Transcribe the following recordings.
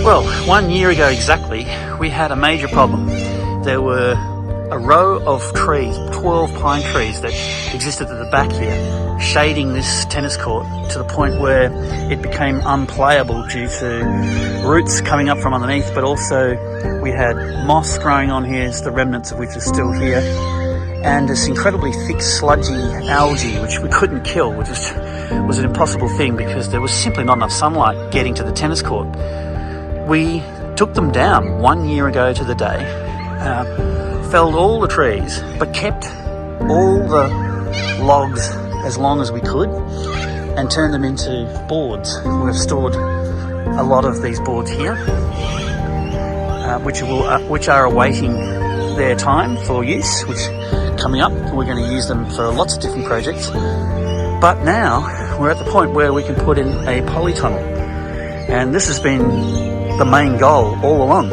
Well, 1 year ago exactly, we had a major problem. There were a row of trees, 12 pine trees that existed at the back here, shading this tennis court to the point where it became unplayable due to roots coming up from underneath, but also we had moss growing on here, the remnants of which are still here, and this incredibly thick sludgy algae which we couldn't kill, which was an impossible thing because there was simply not enough sunlight getting to the tennis court. We took them down 1 year ago to the day, felled all the trees, but kept all the logs as long as we could and turned them into boards. We've stored a lot of these boards here, which are awaiting their time for use, which coming up we're going to use them for lots of different projects. But now we're at the point where we can put in a polytunnel, and this has been the main goal all along,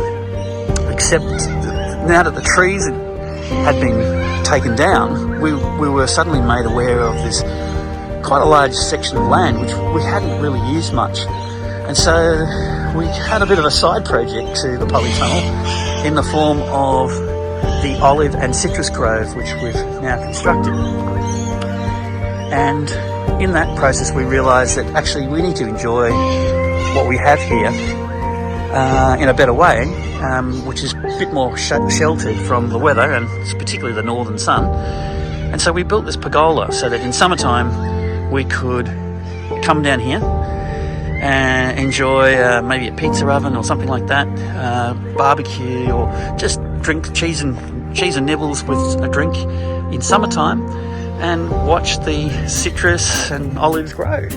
except now that the trees had been taken down, we were suddenly made aware of this quite a large section of land which we hadn't really used much, and so we had a bit of a side project to the polytunnel in the form of the olive and citrus grove which we've now constructed. And in that process we realised that actually we need to enjoy what we have here in a better way, which is a bit more sheltered from the weather and particularly the northern sun. And so we built this pergola so that in summertime we could come down here and enjoy maybe a pizza oven or something like that, barbecue, or just drink cheese and nibbles with a drink in summertime and watch the citrus and olives grow.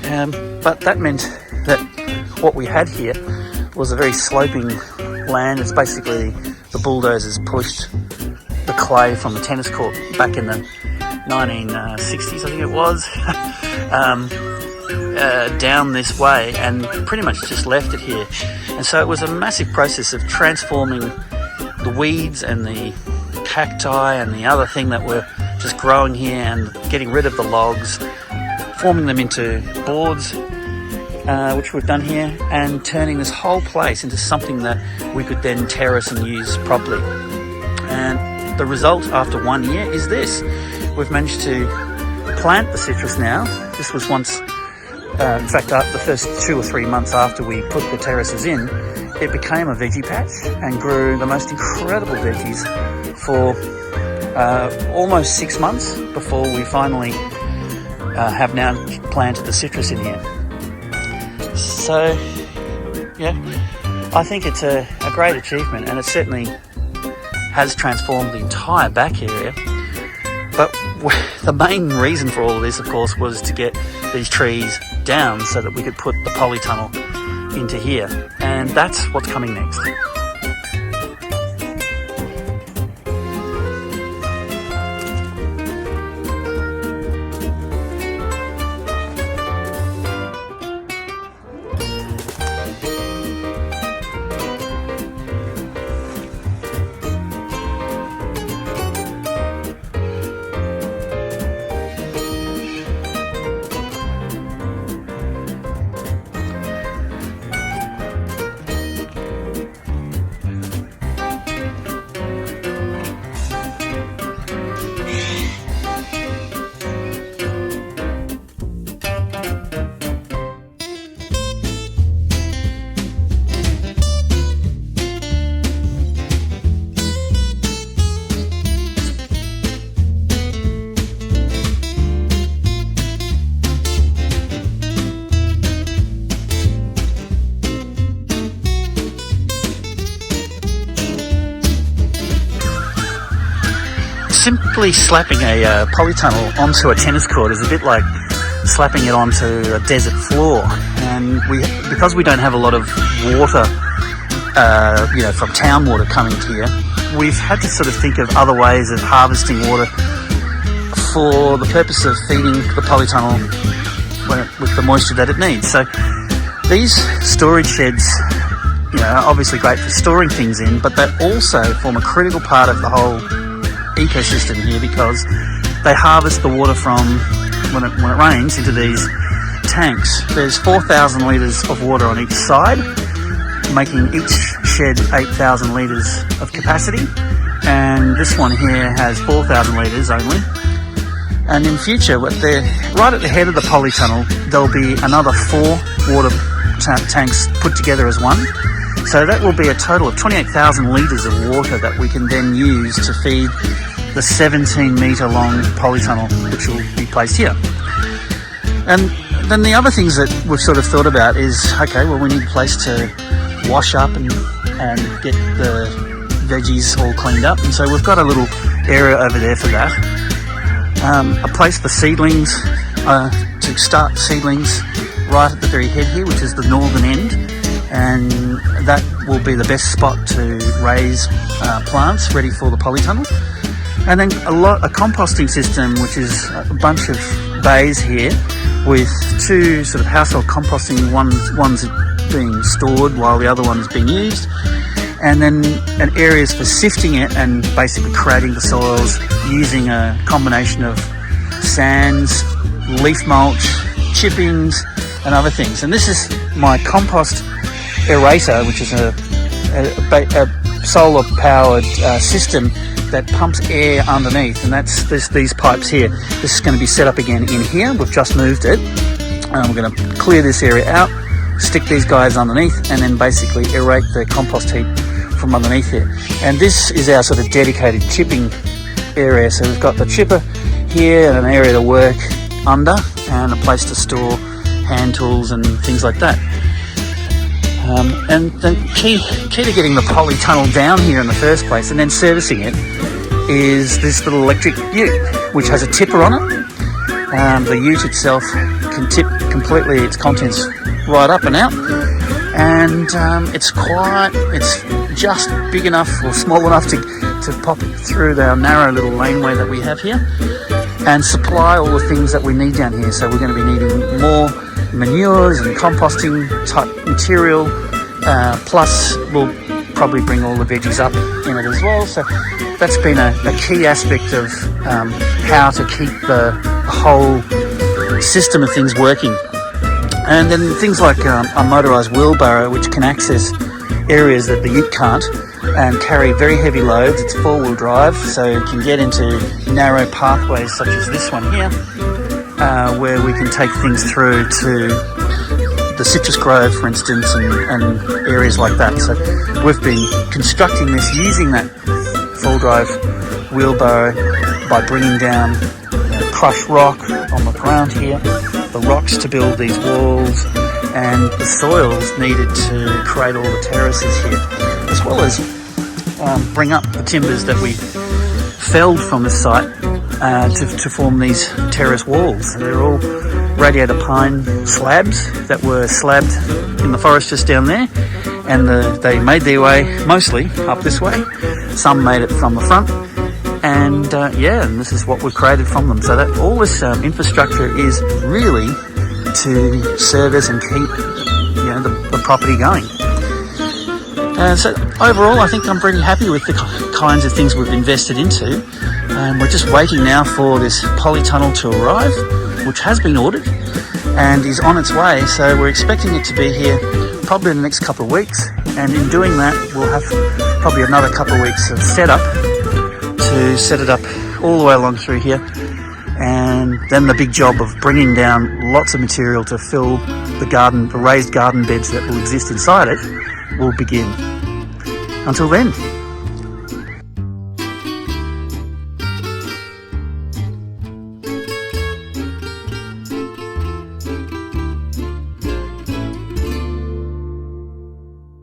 But that meant that what we had here was a very sloping land. It's basically the bulldozers pushed the clay from the tennis court back in the 1960s, I think it was, down this way and pretty much just left it here. And so it was a massive process of transforming the weeds and the cacti and the other thing that were just growing here and getting rid of the logs, forming them into boards, which we've done here, and turning this whole place into something that we could then terrace and use properly. And the result after 1 year is this. We've managed to plant the citrus now. This was once, in fact, the first 2 or 3 months after we put the terraces in, it became a veggie patch and grew the most incredible veggies for almost 6 months before we finally have now planted the citrus in here. So, yeah, I think it's a great achievement, and it certainly has transformed the entire back area. But the main reason for all of this, of course, was to get these trees down so that we could put the polytunnel into here. And that's what's coming next. Simply slapping a polytunnel onto a tennis court is a bit like slapping it onto a desert floor, and because we don't have a lot of water, from town water coming here, we've had to sort of think of other ways of harvesting water for the purpose of feeding the polytunnel with the moisture that it needs. So these storage sheds, are obviously great for storing things in, but they also form a critical part of the whole ecosystem here because they harvest the water from when it rains into these tanks. There's 4,000 litres of water on each side, making each shed 8,000 litres of capacity, and this one here has 4,000 litres only. And in future, right at the head of the polytunnel, there'll be another 4 water tanks put together as one. So that will be a total of 28,000 litres of water that we can then use to feed the 17 metre long polytunnel, which will be placed here. And then the other things that we've sort of thought about is, okay, well, we need a place to wash up and get the veggies all cleaned up. And so we've got a little area over there for that. A place for seedlings, to start seedlings right at the very head here, which is the northern end. And that will be the best spot to raise plants ready for the polytunnel. And then a composting system, which is a bunch of bays here with 2 sort of household composting, one's being stored while the other one is being used, and then areas for sifting it and basically creating the soils using a combination of sands, leaf mulch, chippings and other things. And this is my compost aerator, which is a solar powered system that pumps air underneath, and that's these pipes here. This is going to be set up again in here. We've just moved it. We're going to clear this area out, stick these guys underneath, and then basically aerate the compost heap from underneath here. And this is our sort of dedicated chipping area. So we've got the chipper here and an area to work under, and a place to store hand tools and things like that. And the key to getting the polytunnel down here in the first place and then servicing it is this little electric ute, which has a tipper on it. The ute itself can tip completely its contents right up and out, and it's just big enough or small enough to pop it through our narrow little laneway that we have here and supply all the things that we need down here. So we're going to be needing more manures and composting type material, plus we'll probably bring all the veggies up in it as well. So that's been a key aspect of how to keep the whole system of things working. And then things like a motorised wheelbarrow, which can access areas that the ute can't and carry very heavy loads. It's 4-wheel drive, so it can get into narrow pathways such as this one here, where we can take things through to the citrus grove, for instance, and areas like that. So we've been constructing this using that 4-drive wheelbarrow by bringing down crushed rock on the ground here, the rocks to build these walls, and the soils needed to create all the terraces here, as well as bring up the timbers that we felled from the site to form these terrace walls. They're all radiator pine slabs that were slabbed in the forest just down there, and they made their way mostly up this way. Some made it from the front, and and this is what we've created from them. So that all this infrastructure is really to service and keep the property going. So overall, I think I'm pretty happy with the kinds of things we've invested into. We're just waiting now for this polytunnel to arrive, which has been ordered and is on its way. So we're expecting it to be here probably in the next couple of weeks. And in doing that, we'll have probably another couple of weeks of setup to set it up all the way along through here. And then the big job of bringing down lots of material to fill the raised garden beds that will exist inside it will begin. Until then.